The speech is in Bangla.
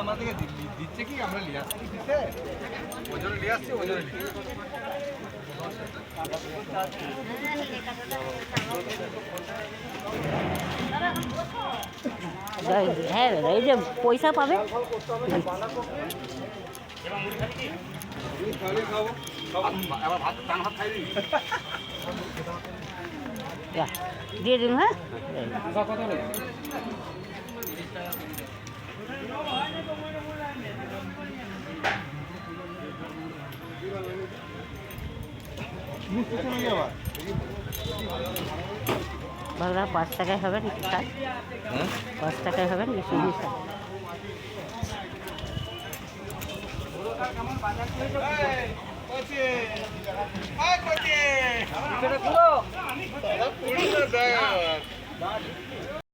আমাদেরকে দিচ্ছে কি আমরা নিয়ে আসছি দিচ্ছে ওজনে নিয়ে আসছি ওজনে হ্যাঁ এই যে পয়সা পাবে দিয়ে দিন। হ্যাঁ বাংলা 5 টাকায় হবে নাকি শাক? 5 টাকায় হবে নাকি শুধু শাক? কচি